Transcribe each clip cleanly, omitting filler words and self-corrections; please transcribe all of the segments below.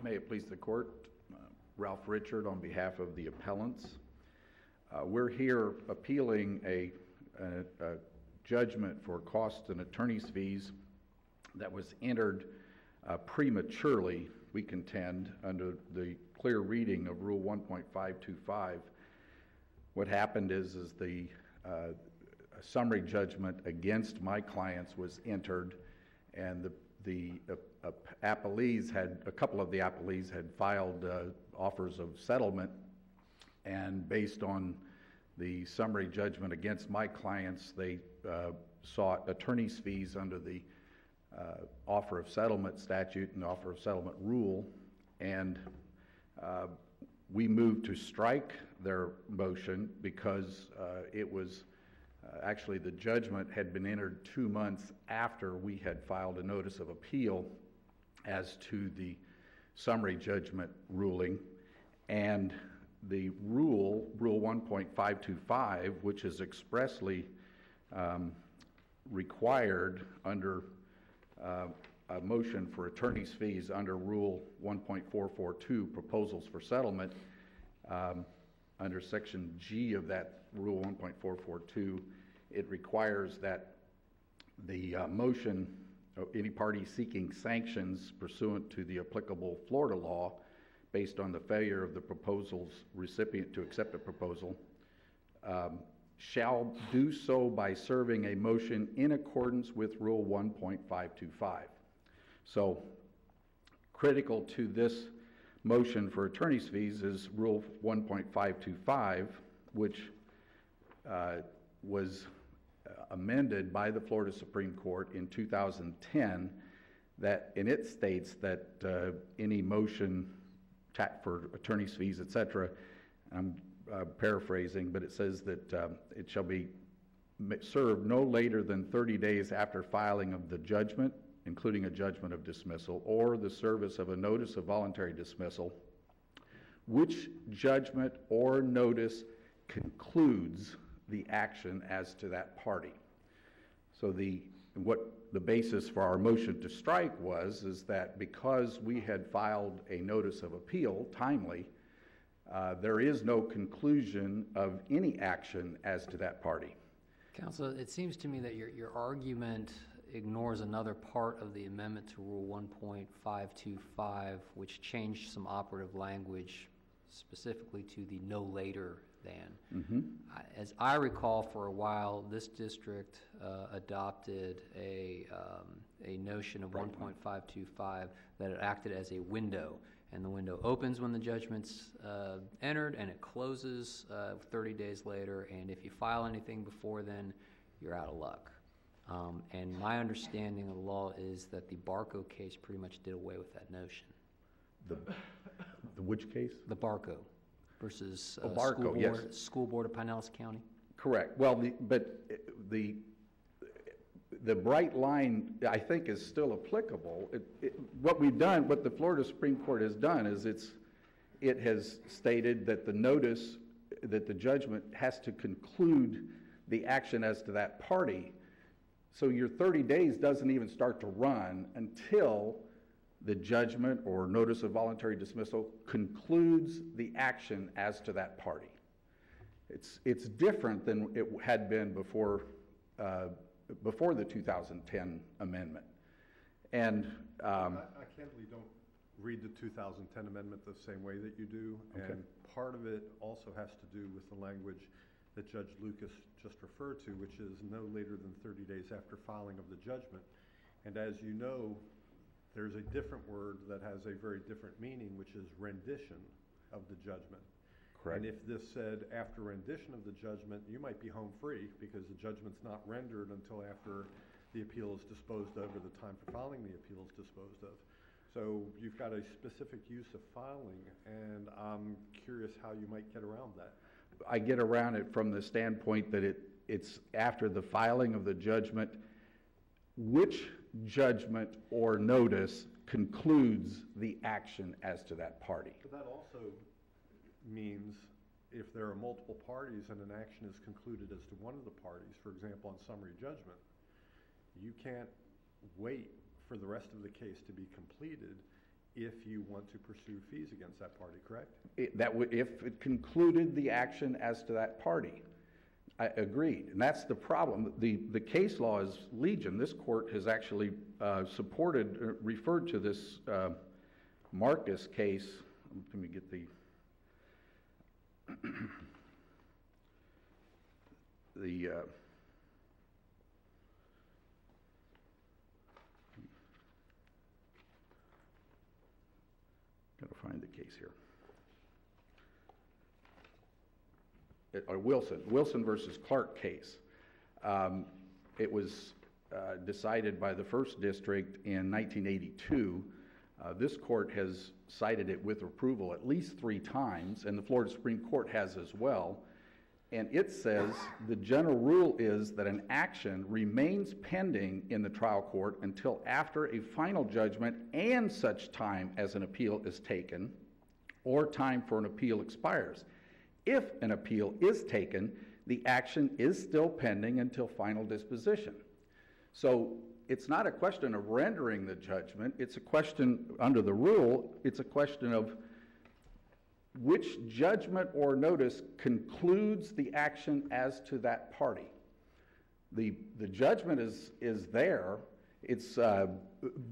May it please the court, Ralph Richard on behalf of the appellants. We're here appealing a judgment for costs and attorney's fees that was entered prematurely, we contend, under the clear reading of Rule 1.525. What happened is the summary judgment against my clients was entered, and the appellees a couple of the appellees had filed offers of settlement, and based on the summary judgment against my clients, they sought attorney's fees under the offer of settlement statute and offer of settlement rule, and we moved to strike their motion because it was actually the judgment had been entered 2 months after we had filed a notice of appeal as to the summary judgment ruling, and the Rule 1.525, which is expressly required under a motion for attorney's fees under Rule 1.442, proposals for settlement, under Section G of that Rule 1.442, it requires that the motion, any party seeking sanctions pursuant to the applicable Florida law based on the failure of the proposal's recipient to accept a proposal, shall do so by serving a motion in accordance with Rule 1.525. So critical to this motion for attorney's fees is Rule 1.525, which was amended by the Florida Supreme Court in 2010, and it states that any motion for attorney's fees, etc., I'm paraphrasing, but it says that it shall be served no later than 30 days after filing of the judgment, including a judgment of dismissal, or the service of a notice of voluntary dismissal, which judgment or notice concludes the action as to that party. So what the basis for our motion to strike is that because we had filed a notice of appeal timely, there is no conclusion of any action as to that party. Counsel, it seems to me that your argument ignores another part of the amendment to Rule 1.525, which changed some operative language specifically to the no later than. Mm-hmm. As I recall, for a while, this district adopted a notion of 1.525 that it acted as a window, and the window opens when the judgment's entered, and it closes 30 days later, and if you file anything before then, you're out of luck. And my understanding of the law is that the Barco case pretty much did away with that notion. The which case? The Barco versus School Board of Pinellas County. Correct. Well, but the bright line, I think, is still applicable. What the Florida Supreme Court has done is it has stated that the notice, that the judgment has to conclude the action as to that party. So your 30 days doesn't even start to run until the judgment or notice of voluntary dismissal concludes the action as to that party. It's different than it had been before the 2010 amendment. And I candidly don't read the 2010 amendment the same way that you do, okay. And part of it also has to do with the language that Judge Lucas just referred to, which is no later than 30 days after filing of the judgment. And as you know, there's a different word that has a very different meaning, which is rendition of the judgment. Correct. And if this said after rendition of the judgment, you might be home free because the judgment's not rendered until after the appeal is disposed of or the time for filing the appeal is disposed of. So you've got a specific use of filing, and I'm curious how you might get around that. I get around it from the standpoint that it's after the filing of the judgment, which judgment or notice concludes the action as to that party. But that also means if there are multiple parties and an action is concluded as to one of the parties, for example, on summary judgment, you can't wait for the rest of the case to be completed if you want to pursue fees against that party, correct? If it concluded the action as to that party. I agreed, and that's the problem. The case law is legion. This court has actually referred to this Marcus case. Let me get the gotta find the case here. Wilson versus Clark case. It was decided by the First District in 1982. This court has cited it with approval at least 3 times, and the Florida Supreme Court has as well. And it says the general rule is that an action remains pending in the trial court until after a final judgment and such time as an appeal is taken or time for an appeal expires. If an appeal is taken, the action is still pending until final disposition. So it's not a question of rendering the judgment. It's a question, under the rule, it's a question of which judgment or notice concludes the action as to that party. The judgment is there,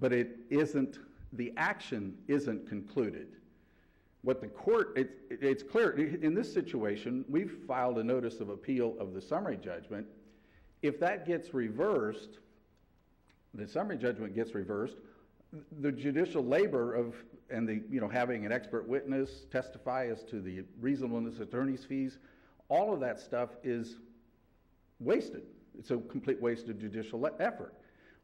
but it isn't, the action isn't concluded. What the court, it's clear, in this situation, we've filed a notice of appeal of the summary judgment. If that gets reversed, the summary judgment gets reversed, the judicial labor of, and the, having an expert witness testify as to the reasonableness of attorney's fees, all of that stuff is wasted. It's a complete waste of judicial effort.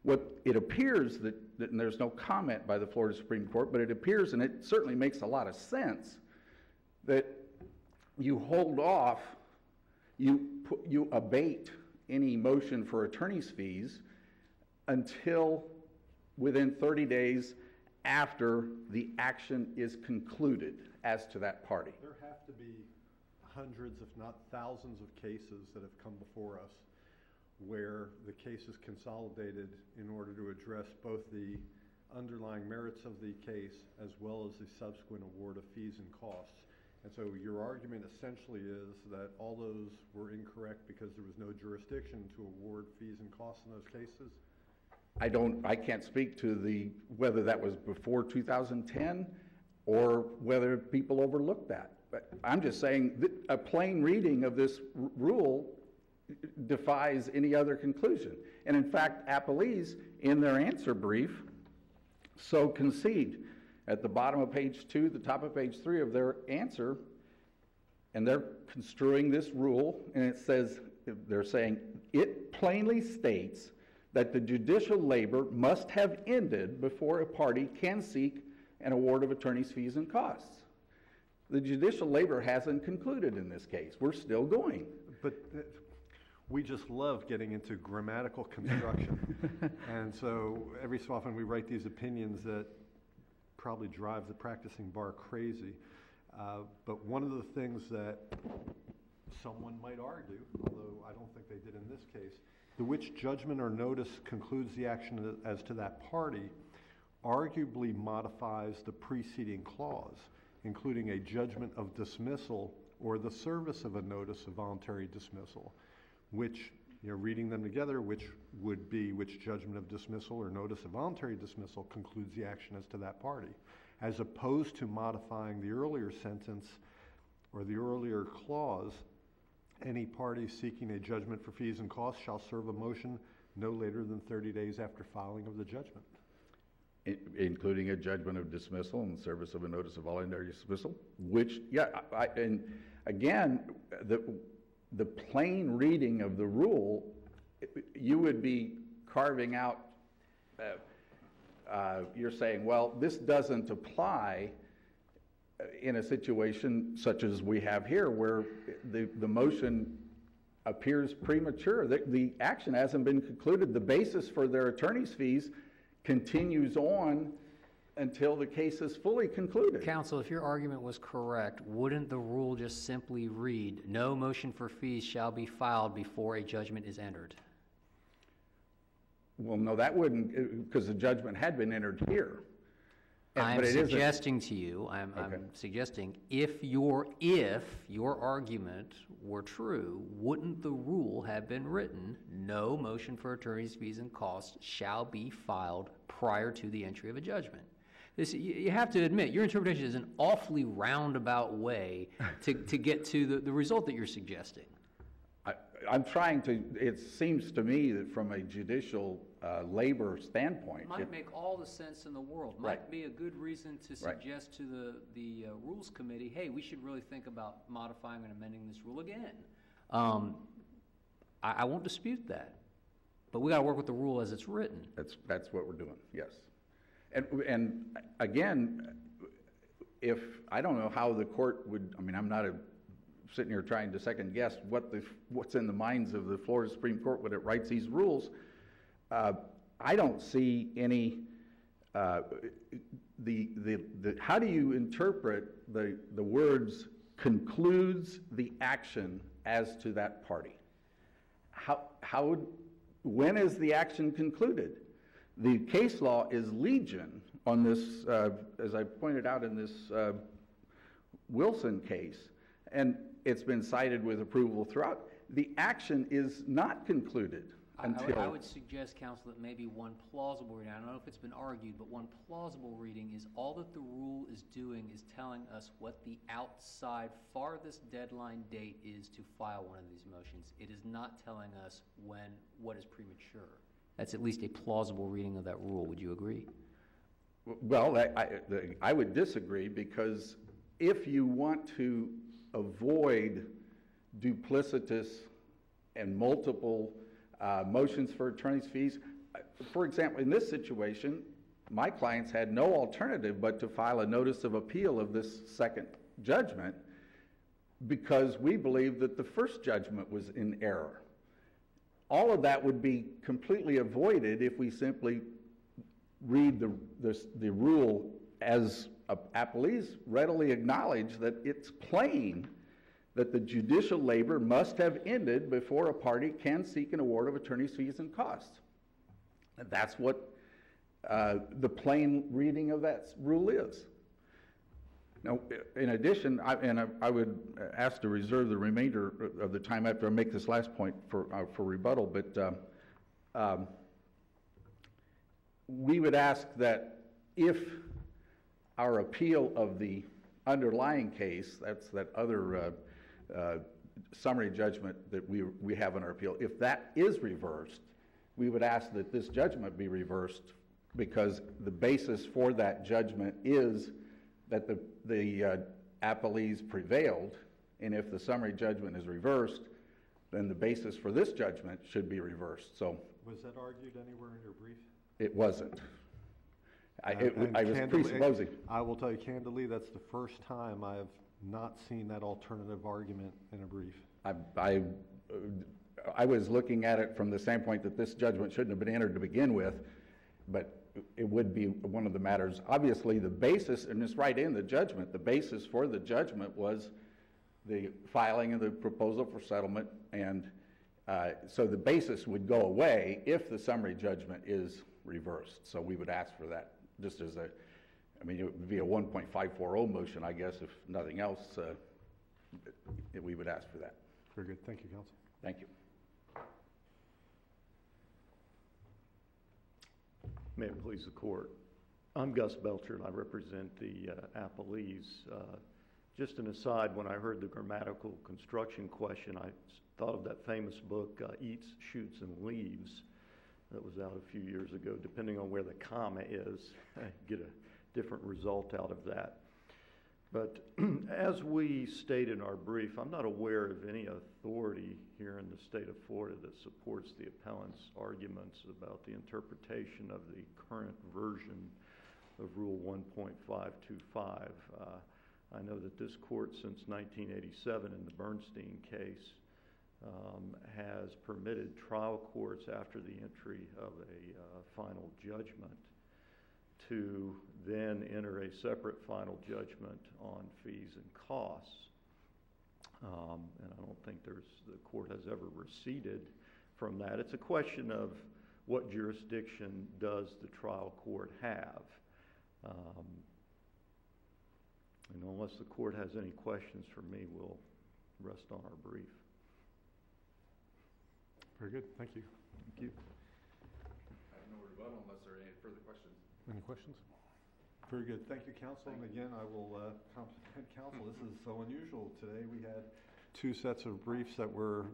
What it appears that, and there's no comment by the Florida Supreme Court, but it appears, and it certainly makes a lot of sense, that you hold off, you abate any motion for attorney's fees until within 30 days after the action is concluded as to that party. There have to be hundreds, if not thousands, of cases that have come before us where the case is consolidated in order to address both the underlying merits of the case as well as the subsequent award of fees and costs. And so your argument essentially is that all those were incorrect because there was no jurisdiction to award fees and costs in those cases? I can't speak to whether that was before 2010 or whether people overlooked that. But I'm just saying that a plain reading of this rule defies any other conclusion. And in fact, appellees, in their answer brief, so concede at the bottom of page 2, the top of page 3 of their answer, and they're construing this rule, and it says, they're saying, it plainly states that the judicial labor must have ended before a party can seek an award of attorney's fees and costs. The judicial labor hasn't concluded in this case. We're still going. But we just love getting into grammatical construction. And so every so often we write these opinions that probably drive the practicing bar crazy. But one of the things that someone might argue, although I don't think they did in this case, the which judgment or notice concludes the action as to that party arguably modifies the preceding clause, including a judgment of dismissal or the service of a notice of voluntary dismissal, which, reading them together, which would be which judgment of dismissal or notice of voluntary dismissal concludes the action as to that party, as opposed to modifying the earlier sentence or the earlier clause. Any party seeking a judgment for fees and costs shall serve a motion no later than 30 days after filing of the judgment. Including a judgment of dismissal and service of a notice of voluntary dismissal, which, and again, the plain reading of the rule, you would be carving out, you're saying, well, this doesn't apply in a situation such as we have here, where the motion appears premature. The action hasn't been concluded. The basis for their attorney's fees continues on until the case is fully concluded. Counsel, if your argument was correct, wouldn't the rule just simply read, no motion for fees shall be filed before a judgment is entered? Well, no, that wouldn't, because the judgment had been entered here. I'm but it isn't- suggesting to you, I'm suggesting, if your argument were true, wouldn't the rule have been written, no motion for attorney's fees and costs shall be filed prior to the entry of a judgment? You have to admit, your interpretation is an awfully roundabout way to get to the result that you're suggesting. I'm trying to, it seems to me that from a judicial labor standpoint. It might make all the sense in the world. Might be a good reason to suggest to the Rules Committee, hey, we should really think about modifying and amending this rule again. I won't dispute that, but we got to work with the rule as it's written. That's what we're doing, yes. And again, I don't know how the court would, I mean, I'm not sitting here trying to second guess what's in the minds of the Florida Supreme Court when it writes these rules. I don't see any, how do you interpret the words concludes the action as to that party? When is the action concluded? The case law is legion on this, as I pointed out in this Wilson case, and it's been cited with approval throughout. The action is not concluded until... I would suggest, counsel, that maybe one plausible reading, I don't know if it's been argued, but one plausible reading is all that the rule is doing is telling us what the outside farthest deadline date is to file one of these motions. It is not telling us what is premature. That's at least a plausible reading of that rule. Would you agree? Well, I would disagree, because if you want to avoid duplicitous and multiple motions for attorney's fees, for example, in this situation, my clients had no alternative but to file a notice of appeal of this second judgment because we believe that the first judgment was in error. All of that would be completely avoided if we simply read the rule as appellees readily acknowledge that it's plain that the judicial labor must have ended before a party can seek an award of attorney's fees and costs. And that's what the plain reading of that rule is. Now, in addition, I would ask to reserve the remainder of the time after I make this last point for rebuttal, but we would ask that if our appeal of the underlying case, that's that other summary judgment that we have in our appeal, if that is reversed, we would ask that this judgment be reversed, because the basis for that judgment is that the appellees prevailed, and if the summary judgment is reversed, then the basis for this judgment should be reversed. So, was that argued anywhere in your brief? It wasn't. I was presupposing. I will tell you candidly, that's the first time I have not seen that alternative argument in a brief. I was looking at it from the standpoint that this judgment shouldn't have been entered to begin with, but it would be one of the matters. Obviously, the basis, and it's right in the judgment, the basis for the judgment was the filing of the proposal for settlement, and so the basis would go away if the summary judgment is reversed. So we would ask for that, just as I mean, it would be a 1.540 motion, I guess, if nothing else, we would ask for that. Very good. Thank you, counsel. Thank you. May it please the court. I'm Gus Belcher, and I represent the appellees. Just an aside, when I heard the grammatical construction question, I thought of that famous book, Eats, Shoots, and Leaves, that was out a few years ago. Depending on where the comma is, get a different result out of that. But as we state in our brief, I'm not aware of any authority here in the state of Florida that supports the appellant's arguments about the interpretation of the current version of Rule 1.525. I know that this court, since 1987 in the Bernstein case, has permitted trial courts after the entry of a final judgment to then enter a separate final judgment on fees and costs. And I don't think the court has ever receded from that. It's a question of what jurisdiction does the trial court have. And unless the court has any questions for me, we'll rest on our brief. Very good, thank you. Thank you. I have no rebuttal unless there are any further questions. Any questions? Very good, thank you, counsel, and again, I will compliment counsel. This is so unusual today. We had two sets of briefs that were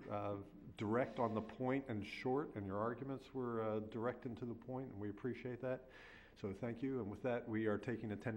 direct on the point and short, and your arguments were direct and to the point, and we appreciate that. So thank you, and with that, we are taking a 10-minute